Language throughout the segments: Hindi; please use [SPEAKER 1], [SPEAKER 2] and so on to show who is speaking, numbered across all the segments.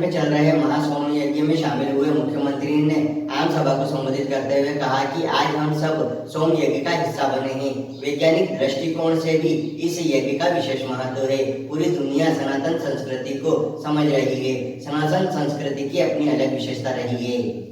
[SPEAKER 1] में चल रहे महासोम यज्ञ में शामिल हुए मुख्यमंत्री ने आम सभा को संबोधित करते हुए कहा कि आज हम सब सोम यज्ञ का हिस्सा बने हैं। वैज्ञानिक दृष्टिकोण से भी इस यज्ञ का विशेष महत्व है। पूरी दुनिया सनातन संस्कृति को समझ रही है। सनातन संस्कृति की अपनी अलग विशेषता रही है।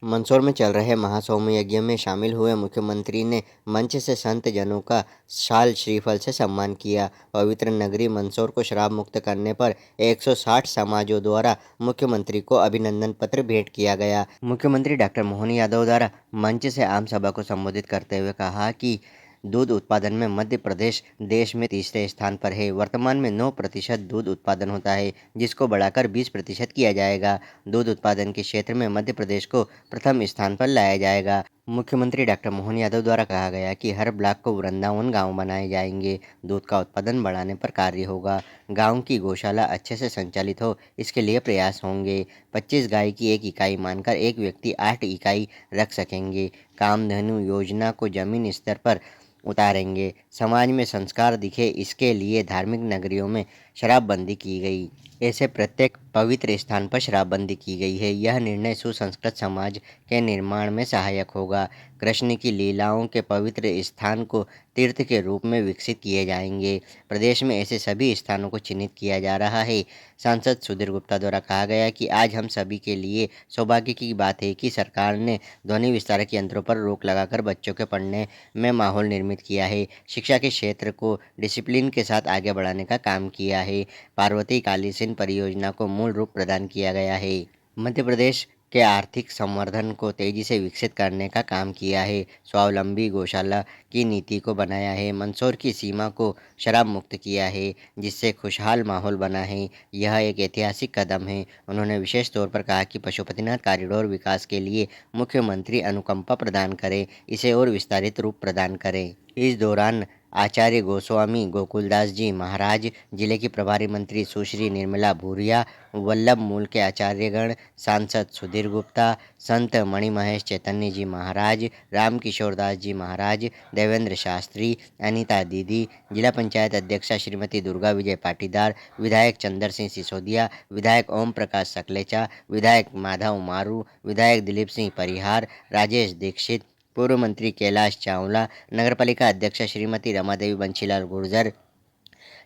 [SPEAKER 1] मंदसौर में चल रहे महासोम यज्ञ में शामिल हुए मुख्यमंत्री ने मंच से संत जनों का शाल श्रीफल से सम्मान किया। पवित्र नगरी मंदसौर को शराब मुक्त करने पर 160 समाजों द्वारा मुख्यमंत्री को अभिनंदन पत्र भेंट किया गया। मुख्यमंत्री डॉक्टर मोहन यादव द्वारा मंच से आम सभा को संबोधित करते हुए कहा कि दूध उत्पादन में मध्य प्रदेश देश में तीसरे स्थान पर है। वर्तमान में 9% दूध उत्पादन होता है, जिसको बढ़ाकर 20% किया जाएगा। दूध उत्पादन के क्षेत्र में मध्य प्रदेश को प्रथम स्थान पर लाया जाएगा। मुख्यमंत्री डॉक्टर मोहन यादव द्वारा कहा गया कि हर ब्लॉक को वृंदावन गांव बनाए जाएंगे। दूध का उत्पादन बढ़ाने पर कार्य होगा। गांव की गौशाला अच्छे से संचालित हो, इसके लिए प्रयास होंगे। 25 गाय की एक इकाई मानकर एक व्यक्ति 8 इकाई रख सकेंगे। कामधेनु योजना को जमीन स्तर पर उतारेंगे। समाज में संस्कार दिखे, इसके लिए धार्मिक नगरियों में शराबबंदी की गई। ऐसे प्रत्येक पवित्र स्थान पर शराबबंदी की गई है। यह निर्णय सुसंस्कृत समाज के निर्माण में सहायक होगा। कृष्ण की लीलाओं के पवित्र स्थान को तीर्थ के रूप में विकसित किए जाएंगे। प्रदेश में ऐसे सभी स्थानों को चिन्हित किया जा रहा है। सांसद सुधीर गुप्ता द्वारा कहा गया कि आज हम सभी के लिए सौभाग्य की बात है कि सरकार ने ध्वनि विस्तारक यंत्रों पर रोक लगाकर बच्चों के पढ़ने में माहौल निर्मित किया है। शिक्षा के क्षेत्र को डिसिप्लिन के साथ आगे बढ़ाने का काम किया है। पार्वती काली सिंध परियोजना को मूल रूप प्रदान किया गया है। मध्य प्रदेश के आर्थिक संवर्धन को तेजी से विकसित करने का काम किया है। स्वावलंबी गौशाला की नीति को बनाया है। मंदसौर की सीमा को शराब मुक्त किया है, जिससे खुशहाल माहौल बना है। यह एक ऐतिहासिक कदम है। उन्होंने विशेष तौर पर कहा कि पशुपतिनाथ कॉरिडोर विकास के लिए मुख्यमंत्री अनुकंपा प्रदान करें, इसे और विस्तारित रूप प्रदान करें। इस दौरान आचार्य गोस्वामी गोकुलदास जी महाराज, जिले की प्रभारी मंत्री सुश्री निर्मला भूरिया, वल्लभ मूल के आचार्यगण, सांसद सुधीर गुप्ता, संत मणिमहेश चैतन्य जी महाराज, रामकिशोर दास जी महाराज, देवेंद्र शास्त्री, अनीता दीदी, जिला पंचायत अध्यक्षा श्रीमती दुर्गा विजय पाटीदार, विधायक चंद्र सिंह सिसोदिया, विधायक ओम प्रकाश सकलेचा, विधायक माधव मारू, विधायक दिलीप सिंह परिहार, राजेश दीक्षित, पूर्व मंत्री कैलाश चावला, नगरपालिका अध्यक्ष श्रीमती रमादेवी बंशीलाल गुर्जर,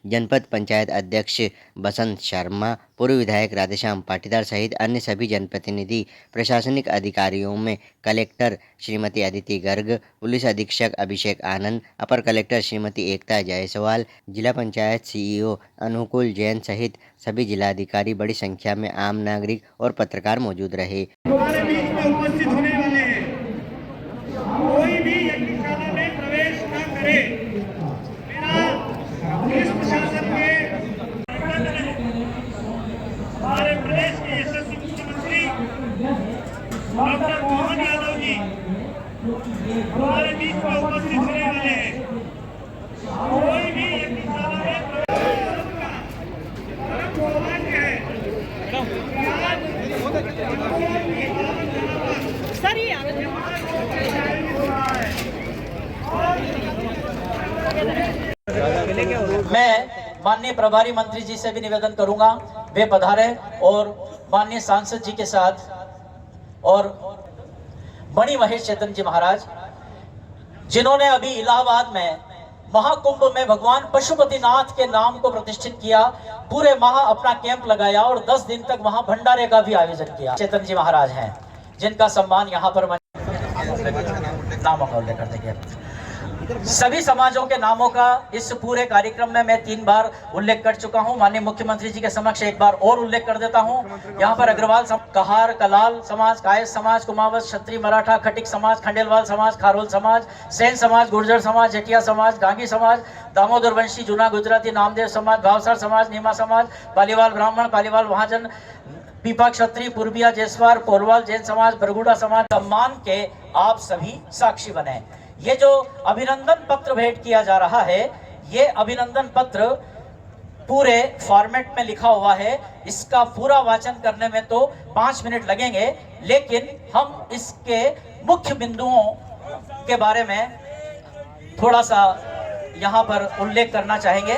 [SPEAKER 1] जनपद पंचायत अध्यक्ष बसंत शर्मा, पूर्व विधायक राधेश्याम पाटीदार सहित अन्य सभी जनप्रतिनिधि, प्रशासनिक अधिकारियों में कलेक्टर श्रीमती अदिति गर्ग, पुलिस अधीक्षक अभिषेक आनंद, अपर कलेक्टर श्रीमती एकता जायसवाल, जिला पंचायत सीईओ अनुकूल जैन सहित सभी जिलाधिकारी, बड़ी संख्या में आम नागरिक और पत्रकार मौजूद रहे।
[SPEAKER 2] कोई भी यज्ञशाला में प्रवेश न करे। मेरा पुलिस प्रशासन के हमारे प्रदेश के यशस्वी मुख्यमंत्री डॉक्टर मोहन यादव जी हमारे बीच में उपस्थित होने वाले हैं। कोई भी यज्ञशाला में
[SPEAKER 3] मैं माननीय प्रभारी मंत्री जी से भी निवेदन करूंगा, वे पधारे और माननीय सांसद जी के साथ और मणिमहेश चैतन्य जी महाराज, जिन्होंने अभी इलाहाबाद में महाकुंभ में भगवान पशुपतिनाथ के नाम को प्रतिष्ठित किया, पूरे माह अपना कैंप लगाया और 10 दिन तक वहां भंडारे का भी आयोजन किया। चैतन्य जी महाराज हैं, जिनका सम्मान यहाँ पर नामों का उल्लेख करते हैं। सभी समाजों के नामों का इस पूरे कार्यक्रम में मैं 3 बार उल्लेख कर चुका हूं। माननीय मुख्यमंत्री जी के समक्ष एक बार और उल्लेख कर देता हूं। यहाँ पर अग्रवाल कहार, कलाल समाज, कायस्थ समाज, कुमावत, क्षत्रिय, मराठा, खटिक समाज, खंडेलवाल समाज, खारोल समाज, सेन समाज, गुर्जर समाज, जेठिया समाज, गांगी समाज, दामोदर वंशी, जूना गुजराती, नामदेव समाज, भावसर समाज, नीमा समाज, पालीवाल ब्राह्मण, पालीवाल महाजन, पीपा क्षत्रिय, पूर्विया, जैसवार, पोरवाल, जैन समाज, बरगुड़ा समाज, सम्मान के आप सभी साक्षी बने। ये जो अभिनंदन पत्र भेंट किया जा रहा है, ये अभिनंदन पत्र पूरे फॉर्मेट में लिखा हुआ है। इसका पूरा वाचन करने में तो 5 मिनट लगेंगे, लेकिन हम इसके मुख्य बिंदुओं के बारे में थोड़ा सा यहाँ पर उल्लेख करना चाहेंगे।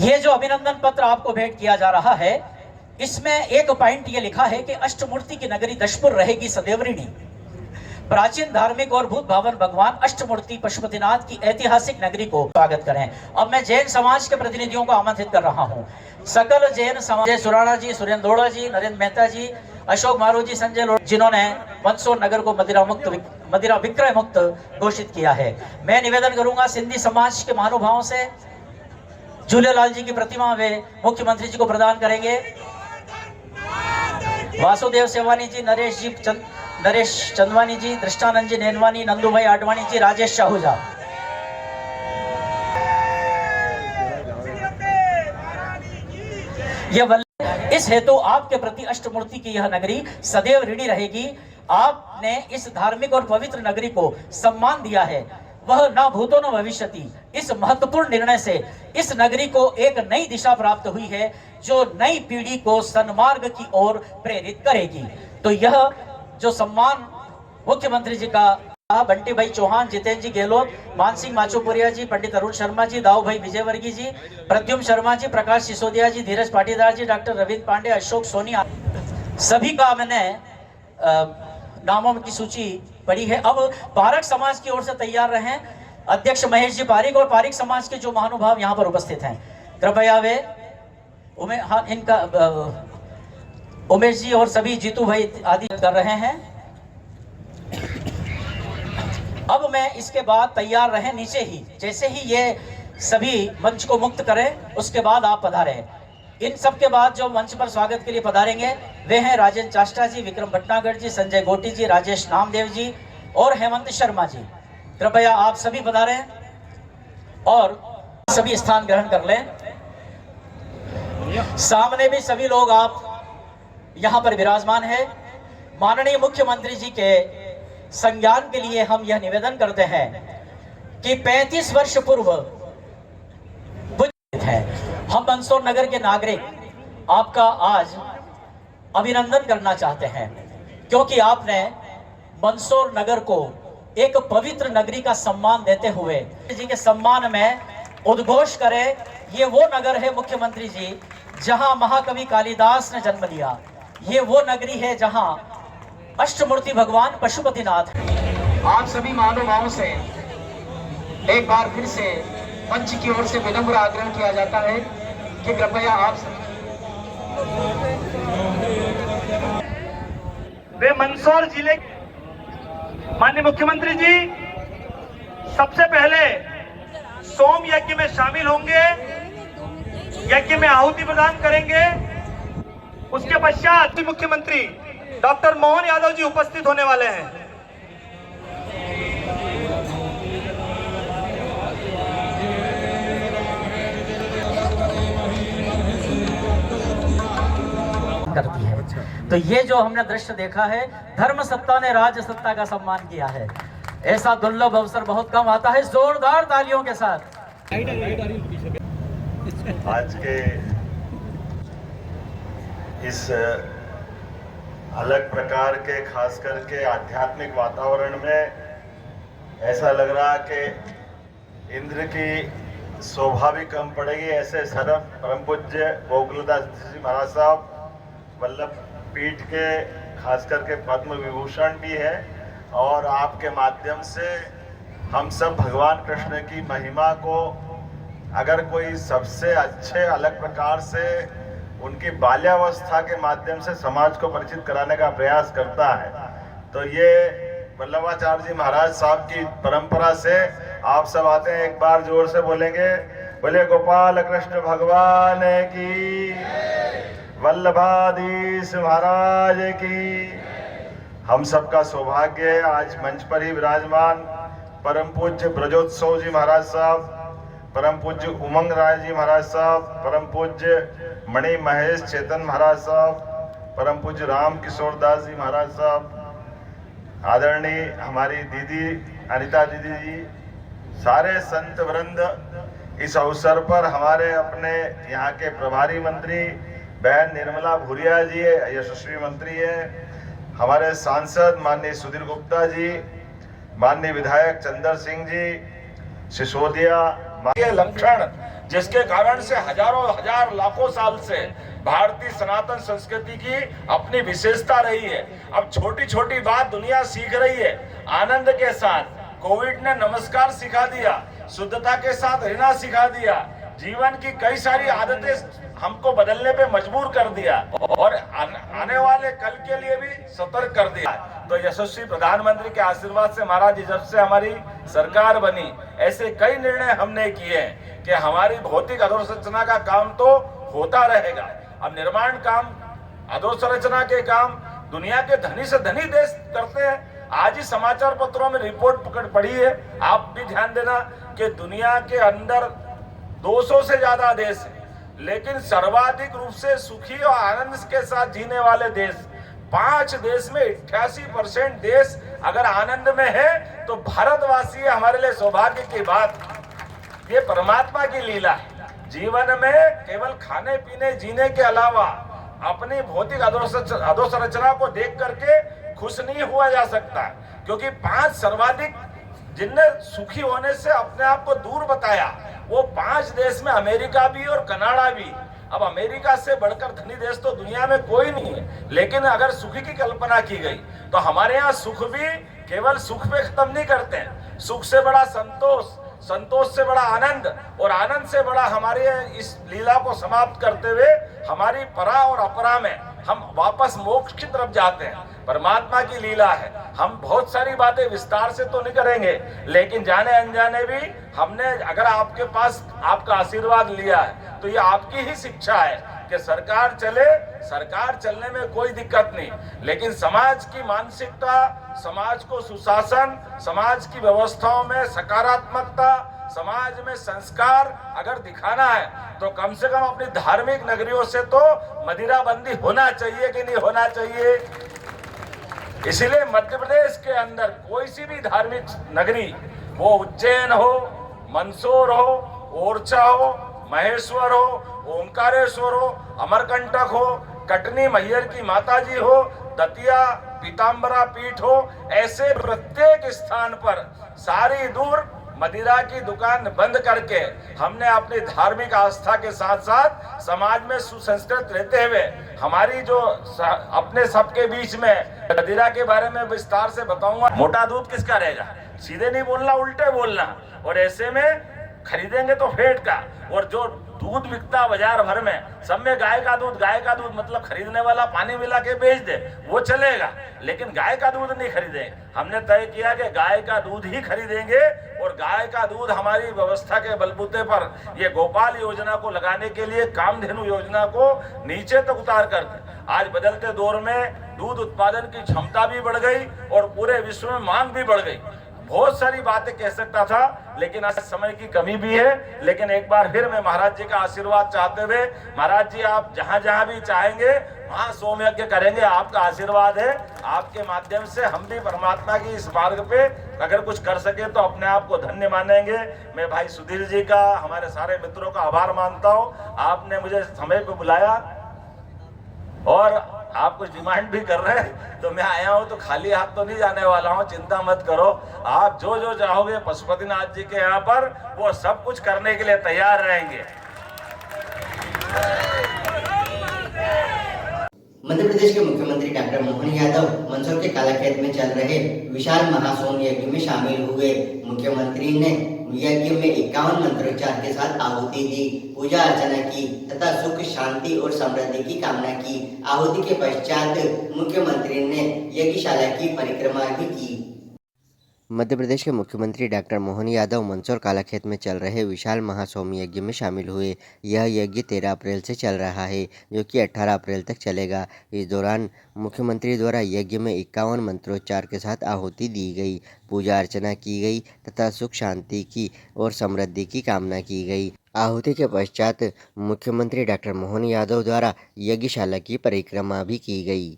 [SPEAKER 3] ये जो अभिनंदन पत्र आपको भेंट किया जा रहा है, इसमें एक पॉइंट ये लिखा है कि अष्टमूर्ति की नगरी दशपुर रहेगी सदैव ऋणी। प्राचीन धार्मिक और भूत भावन भगवान अष्टमूर्ति पशुपतिनाथ की ऐतिहासिक नगरी को स्वागत करें। अब मैं जैन समाज के प्रतिनिधियों को आमंत्रित कर रहा हूं। सकल जैन समाज, सुराणा जी, सुरेंद्र दोड़ा जी, नरेंद्र मेहता जी, अशोक मारू जी, संजय लोढ़ा, जिन्होंने मंदसौर नगर को मदिरा विक्रय मुक्त घोषित किया है। मैं निवेदन करूंगा सिंधी समाज के महानुभावों से, झूलेलाल जी की प्रतिमा वे मुख्यमंत्री जी को प्रदान करेंगे। वासुदेव सेवानी जी, नरेश चंदवानी जी, दृष्टानंद जी नैनवानी, नंदू भाई आडवाणी जी, राजेश शाहूजा। इस हेतु आपके प्रति अष्टमूर्ति की यह नगरी सदैव ऋणी रहेगी। आपने इस धार्मिक और पवित्र नगरी को सम्मान दिया है, वह न भूतो न भविष्यति। इस महत्वपूर्ण निर्णय से इस नगरी को एक नई दिशा प्राप्त हुई है, जो नई पीढ़ी को सन्मार्ग की ओर प्रेरित करेगी। तो यह जो सम्मान मुख्यमंत्री जी का, बंटी भाई चौहान, जितेंद्र जी गेहलोत, मानसिंह माचोपुरिया जी, पंडित अरुण शर्मा जी, दाऊ भाई विजयवर्गीय जी, प्रद्युम्न शर्मा जी, प्रकाश सिसोदिया जी, धीरज पाटीदार जी, डॉक्टर रविंद्र पांडे, अशोक सोनी, सभी का मैंने नामों की सूची पड़ी है। अब पारक समाज की ओर से तैयार रहें अध्यक्ष महेश जी पारिक और पारिक समाज के जो महानुभाव यहाँ पर उपस्थित हैं, कृपया वे उमेश जी और सभी जीतू भाई आदि कर रहे हैं। अब मैं इसके बाद तैयार रहे नीचे ही, जैसे ही ये सभी मंच को मुक्त करें उसके बाद आप पधारें। इन सब के बाद जो मंच पर स्वागत के लिए पधारेंगे वे हैं राजेंद्र चाष्टा जी, विक्रम भटनागर जी, संजय गोटी जी, राजेश नामदेव जी और हेमंत शर्मा जी। कृपया आप सभी पधारें और सभी स्थान ग्रहण कर लें। सामने भी सभी लोग आप यहाँ पर विराजमान है। माननीय मुख्यमंत्री जी के संज्ञान के लिए हम यह निवेदन करते हैं कि 35 वर्ष पूर्व है, हम मंदसौर नगर के नागरिक आपका आज अभिनंदन करना चाहते हैं, क्योंकि आपने मंदसौर नगर को एक पवित्र नगरी का सम्मान देते हुए जी के सम्मान में उद्घोष करे। ये वो नगर है मुख्यमंत्री जी जहां महाकवि कालिदास ने जन्म लिया। ये वो नगरी है जहां अष्टमूर्ति भगवान पशुपतिनाथ। आप सभी महानुभावों से एक बार फिर से मंच की ओर से विनम्र आग्रह किया जाता है कि कृपया आप
[SPEAKER 2] वे मंदसौर जिले माननीय मुख्यमंत्री जी सबसे पहले सोम यज्ञ में शामिल होंगे, यज्ञ में आहुति प्रदान करेंगे। उसके पश्चात मुख्यमंत्री डॉक्टर मोहन यादव जी उपस्थित होने वाले हैं।
[SPEAKER 3] करती है। तो ये जो हमने दृश्य देखा है, धर्म सत्ता ने राज सत्ता का सम्मान किया है। ऐसा दुर्लभ अवसर बहुत कम आता है। जोरदार तालियों के साथ
[SPEAKER 4] आज के इस अलग प्रकार के, खास करके आध्यात्मिक वातावरण में ऐसा लग रहा कि इंद्र की शोभा भी कम पड़ेगी। ऐसे परम पूज्य गोकुलदास जी महाराज साहब वल्लभ पीठ के खास करके पद्म विभूषण भी है, और आपके माध्यम से हम सब भगवान कृष्ण की महिमा को अगर कोई सबसे अच्छे अलग प्रकार से उनकी बाल्यावस्था के माध्यम से समाज को परिचित कराने का प्रयास करता है, तो ये वल्लभाचार्य जी महाराज साहब की परंपरा से आप सब आते हैं। एक बार जोर से बोलेंगे, बोले गोपाल कृष्ण भगवान की, वल्लभाधीश महाराज की। हम सबका सौभाग्य है आज मंच पर ही विराजमान परम पूज्य ब्रजोत्सव जी महाराज साहब, परम पूज्य उमंग राय जी महाराज साहब, परम पूज्य मणि महेश चेतन महाराज साहब, परम पूज्य राम किशोर दास जी महाराज साहब, आदरणीय हमारी दीदी अनिता दीदी जी, सारे संत वृंद। इस अवसर पर हमारे अपने यहाँ के प्रभारी मंत्री बहन निर्मला भूरिया जी यशस्वी मंत्री है, हमारे सांसद माननीय सुधीर गुप्ता जी, माननीय विधायक चंदर सिंह जी, सिसोदिया
[SPEAKER 5] के लक्षण जिसके कारण से हजारों हजार लाखों साल से भारतीय सनातन संस्कृति की अपनी विशेषता रही है। अब छोटी छोटी बात दुनिया सीख रही है। आनंद के साथ कोविड ने नमस्कार सिखा दिया, शुद्धता के साथ रहना सिखा दिया, जीवन की कई सारी आदतें हमको बदलने पे मजबूर कर दिया और आने वाले कल के लिए भी सतर्क कर दिया। तो यशस्वी प्रधानमंत्री के आशीर्वाद से महाराज जी, जब से हमारी सरकार बनी, ऐसे कई निर्णय हमने किए हैं कि हमारी भौतिक अधोसंरचना का काम तो होता रहेगा। अब निर्माण काम, अधोसंरचना के काम दुनिया के धनी से धनी देश करते हैं। आज ही समाचार पत्रों में रिपोर्ट पड़ी है, आप भी ध्यान देना कि दुनिया के अंदर 200 से ज्यादा देश हैं, लेकिन सर्वाधिक रूप से सुखी और आनंद के साथ जीने वाले देश 5 देश में 88% देश अगर आनंद में है तो भारतवासी है। हमारे लिए सौभाग्य की बात, ये परमात्मा की लीला है। जीवन में केवल खाने पीने जीने के अलावा अपनी भौतिक अधोसंरचना को देख करके खुश नहीं हुआ जा सकता, क्योंकि 5 सर्वाधिक जिनने सुखी होने से अपने आप को दूर बताया, वो 5 देश में अमेरिका भी और कनाडा भी। अब अमेरिका से बढ़कर धनी देश तो दुनिया में कोई नहीं है, लेकिन अगर सुख की कल्पना की गई तो हमारे यहाँ सुख भी केवल सुख पे खत्म नहीं करते हैं। सुख से बड़ा संतोष, संतोष से बड़ा आनंद और आनंद से बड़ा हमारे इस लीला को समाप्त करते हुए हमारी परा और अपरा में हम वापस मोक्ष की तरफ जाते हैं। परमात्मा की लीला है। हम बहुत सारी बातें विस्तार से तो नहीं करेंगे, लेकिन जाने अनजाने भी हमने अगर आपके पास आपका आशीर्वाद लिया है तो ये आपकी ही शिक्षा है कि सरकार चले, सरकार चलने में कोई दिक्कत नहीं, लेकिन समाज की मानसिकता, समाज को सुशासन, समाज की व्यवस्थाओं में सकारात्मकता, समाज में संस्कार अगर दिखाना है तो कम से कम अपनी धार्मिक नगरियों से तो मदिराबंदी होना चाहिए कि नहीं होना चाहिए। इसीलिए मध्य प्रदेश के अंदर कोई सी भी धार्मिक नगरी, वो उज्जैन हो, मंदसौर हो, ओरछा हो, महेश्वर हो, ओंकारेश्वर हो, अमरकंटक हो, कटनी मैहर की माताजी हो, दतिया पीताम्बरा पीठ हो, ऐसे प्रत्येक स्थान पर सारी दूर मदिरा की दुकान बंद करके हमने अपनी धार्मिक आस्था के साथ साथ समाज में सुसंस्कृत रहते हुए हमारी जो अपने सबके बीच में मदिरा के बारे में विस्तार से बताऊंगा। मोटा दूध किसका रहेगा, सीधे नहीं बोलना, उल्टे बोलना, और ऐसे में खरीदेंगे तो फेट का, और जो दूध बिकता बाजार भर में सब में गाय का दूध मतलब खरीदने वाला पानी मिला के बेच दे वो चलेगा, लेकिन गाय का दूध नहीं खरीदेंगे। हमने तय किया कि गाय का दूध ही खरीदेंगे, और गाय का दूध हमारी व्यवस्था के बलबूते पर ये गोपाल योजना को लगाने के लिए कामधेनु योजना को नीचे तक उतार करके आज बदलते दौर में दूध उत्पादन की क्षमता भी बढ़ गई और पूरे विश्व में मांग भी बढ़ गई। बहुत सारी बातें कह सकता था, लेकिन आज समय की कमी भी है। लेकिन एक बार फिर मैं महाराज जी का आशीर्वाद चाहते हुए, महाराज जी आप जहां जहां भी चाहेंगे वहां सोम यज्ञ करेंगे। आपका आशीर्वाद है, आपके माध्यम से हम भी परमात्मा की इस मार्ग पे अगर कुछ कर सके तो अपने आप को धन्य मानेंगे। मैं भाई सुधीर जी का, हमारे सारे मित्रों का आभार मानता हूँ। आपने मुझे समय पे बुलाया और आप कुछ डिमांड भी कर रहे हैं, तो मैं आया हूं तो खाली हाथ तो नहीं जाने वाला हूं, चिंता मत करो। आप जो जो चाहोगे पशुपतिनाथ जी के यहाँ पर वो सब कुछ करने के लिए तैयार रहेंगे।
[SPEAKER 1] मध्य प्रदेश के मुख्यमंत्री डॉक्टर मोहन यादव मंदसौर के कालाखेत में चल रहे विशाल महासोम यज्ञ में शामिल हुए। मुख्यमंत्री ने यज्ञ में 51 मंत्रोच्चार के साथ आहुति दी, पूजा अर्चना की तथा सुख शांति और समृद्धि की कामना की। आहुति के पश्चात मुख्यमंत्री ने यज्ञशाला की परिक्रमा भी की।
[SPEAKER 6] मध्य प्रदेश के मुख्यमंत्री डॉक्टर मोहन यादव मंदसौर कालाखेत में चल रहे विशाल महासोम यज्ञ में शामिल हुए। यह यज्ञ 13 अप्रैल से चल रहा है, जो कि 18 अप्रैल तक चलेगा। इस दौरान मुख्यमंत्री द्वारा यज्ञ में 51 मंत्रोच्चार के साथ आहुति दी गई, पूजा अर्चना की गई तथा सुख शांति की और समृद्धि की कामना की गई। आहुति के पश्चात मुख्यमंत्री डॉक्टर मोहन यादव द्वारा यज्ञशाला की परिक्रमा भी की गई।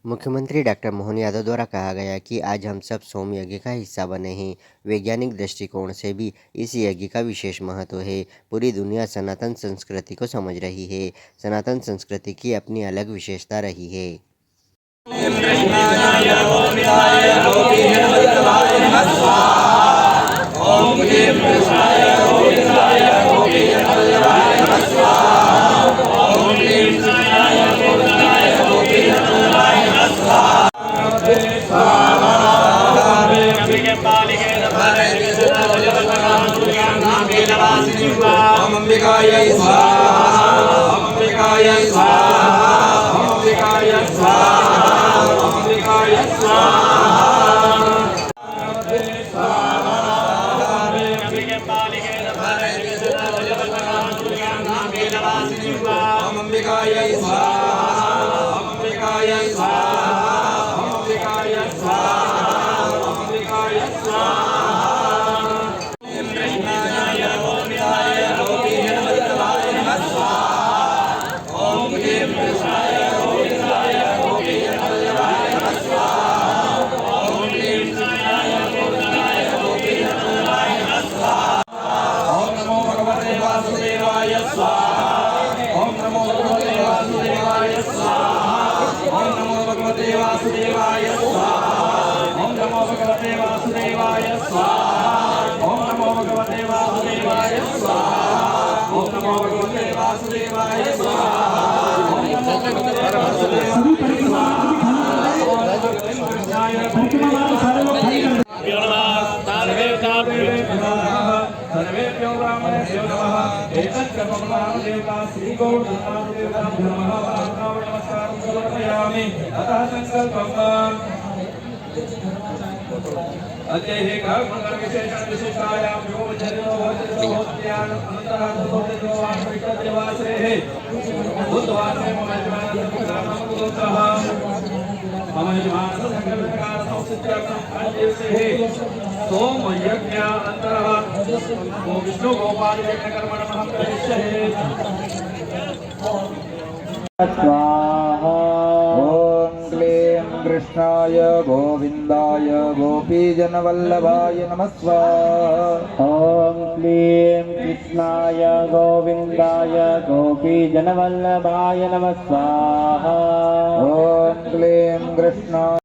[SPEAKER 6] मुख्यमंत्री डॉक्टर मोहन यादव द्वारा कहा गया कि आज हम सब सोम यज्ञ का हिस्सा बने हैं। वैज्ञानिक दृष्टिकोण से भी इस यज्ञ का विशेष महत्व है। पूरी दुनिया सनातन संस्कृति को समझ रही है। सनातन संस्कृति की अपनी अलग विशेषता रही है।
[SPEAKER 7] ओम नीलवासिनीं वा ओम अंबिकायै स्वाहा ओम अंबिकायै स्वाहा ओम अंबिकायै स्वाहा ओम अंबिकायै स्वाहा ओम अंबिकायै स्वाहा ओम अंबिकायै स्वाहा ओम अंबिकायै स्वाहा ओम अंबिकायै स्वाहा ओम कृष्णाय गोविंदाय गोपीजनवल्लभाय नमः स्वाहा ओम कृष्णाय गोविंदाय गोपीजनवल्लभाय नमः स्वाहा ओम कृष्णाय गोविंदाय गोपीजनवल्लभाय नमः स्वाहा ओम नमो भगवते वासुदेवाय स्वाहा ओम नमो भगवते वासुदेवाय स्वाहा ओम नमो भगवते वासुदेवाय स्वाहा ओम नमो भगवते वासुदेवाय स्वाहा ओम नमो भगवते वासुदेवाय स्वाहा ओम नमो भगवते वासुदेवाय स्वाहा ओम नमो भगवते सर्वेभ्यो ब्राह्मणेभ्यो नमः एतत् कर्मफलं देवता श्री गौरनाथ देवताभ्यो नमः नमस्कारं समर्पयामि अतः संकल्पम् अद्यैः मंगल विशेषण विशिष्टायां योग जनो वज्रोत्यान अनन्तरः ततोदेवो वासविकदेवाश्रेः बुद्धवासरे मम यजमानः पुत्रः मम यजमानः संकल्पकार संसिद्ध्यर्थं अन्यसेः सोम यज्ञ अनन्तरः वो विष्णु गोपाल यज्ञ कर्मणः अहं करिष्ये
[SPEAKER 8] स्वाहा ओम क्लीं कृष्णाय गोविंदाय गोपीजनवल्लभाय नमः स्वाहा ओम क्लीं कृष्णाय गोविंदाय गोपीजनवल्लभाय नमः स्वाहा ओम क्लीं कृष्णाय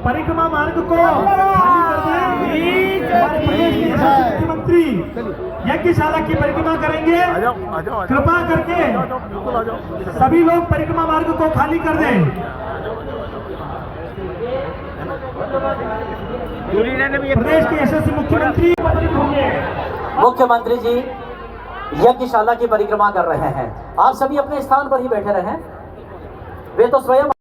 [SPEAKER 2] परिक्रमा मार्ग को मुख्यमंत्री यज्ञशाला की परिक्रमा करेंगे। कृपा करके सभी लोग परिक्रमा मार्ग को खाली कर दें। प्रदेश के यशस्वी मुख्यमंत्री
[SPEAKER 3] मुख्यमंत्री जी यज्ञशाला की परिक्रमा कर रहे हैं। आप सभी अपने स्थान पर ही बैठे रहें। वे तो स्वयं